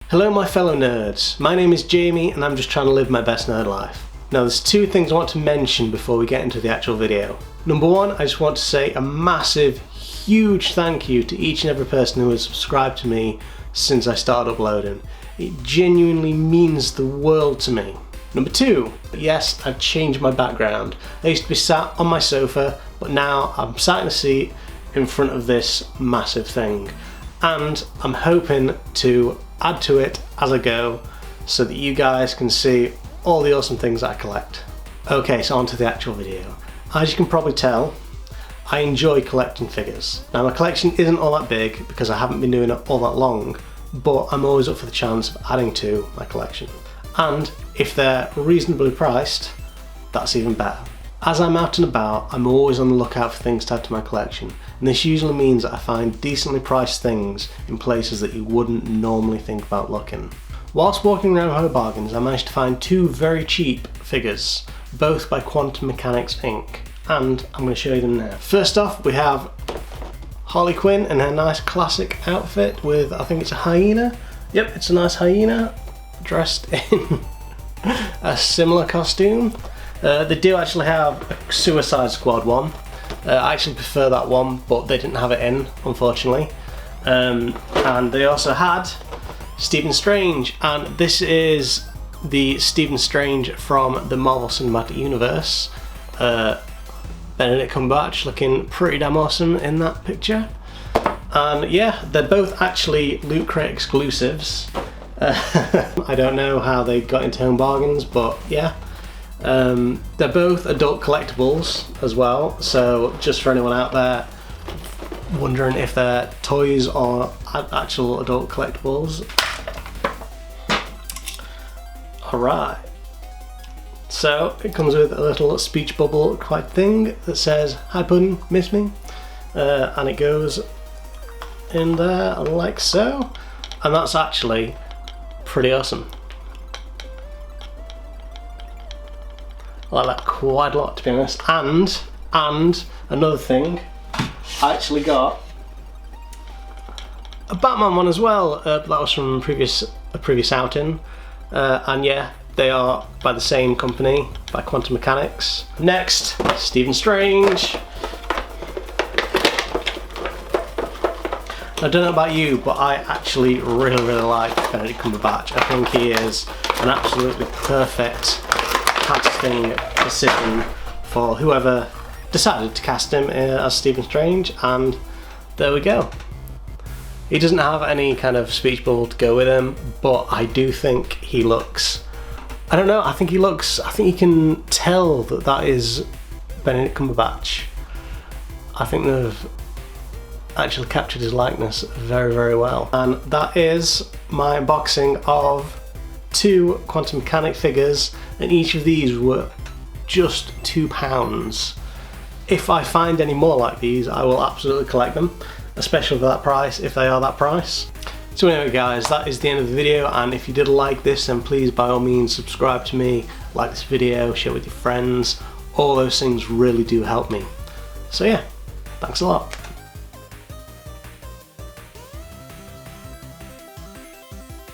Hello my fellow nerds, my name is Jamie and I'm just trying to live my best nerd life. Now there's two things I want to mention before we get into the actual video. Number one, I just want to say a massive, huge thank you to each and every person who has subscribed to me since I started uploading. It genuinely means the world to me. Number two, yes, I've changed my background. I used to be sat on my sofa, but now I'm sat in a seat in front of this massive thing. And I'm hoping to add to it as I go so that you guys can see all the awesome things I collect. Okay, so on to the actual video. As you can probably tell, I enjoy collecting figures. Now my collection isn't all that big because I haven't been doing it all that long, but I'm always up for the chance of adding to my collection. And if they're reasonably priced, that's even better. As I'm out and about, I'm always on the lookout for things to add to my collection, and this usually means that I find decently priced things in places that you wouldn't normally think about looking. Whilst walking around Home Bargains, I managed to find two very cheap figures, both by Quantum Mechanics Inc., and I'm going to show you them now. First off, we have Harley Quinn in her nice classic outfit with, I think it's a hyena. Yep, it's a nice hyena dressed in a similar costume. They do actually have a Suicide Squad one. I actually prefer that one, but they didn't have it in, unfortunately. And they also had Stephen Strange, and this is the Stephen Strange from the Marvel Cinematic Universe. Benedict Cumberbatch looking pretty damn awesome in that picture. And yeah, they're both actually Loot Crate exclusives. I don't know how they got into Home Bargains, but yeah. They're both adult collectibles as well, so just for anyone out there wondering if they're toys or actual adult collectibles. Alright, so it comes with a little speech bubble type thing that says, "Hi Puddin', miss me?" And it goes in there like so, and that's actually pretty awesome. I like that quite a lot, to be honest. And another thing, I actually got a Batman one as well. That was from a previous outing, and yeah, they are by the same company, by Quantum Mechanics. Next, Stephen Strange. I don't know about you, but I actually really like Benedict Cumberbatch. I think he is an absolutely perfect casting decision for whoever decided to cast him as Stephen Strange, and there we go. He doesn't have any kind of speech bubble to go with him, but I do think he looks, I don't know, I think you can tell that that is Benedict Cumberbatch. I think they've actually captured his likeness very well. And that is my unboxing of two Quantum Mechanic figures, and each of these were just £2. If I find any more like these, I will absolutely collect them, especially for that price, if they are that price. So anyway guys, that is the end of the video, and if you did like this, then please by all means subscribe to me, like this video, share it with your friends. All those things really do help me. So yeah, thanks a lot.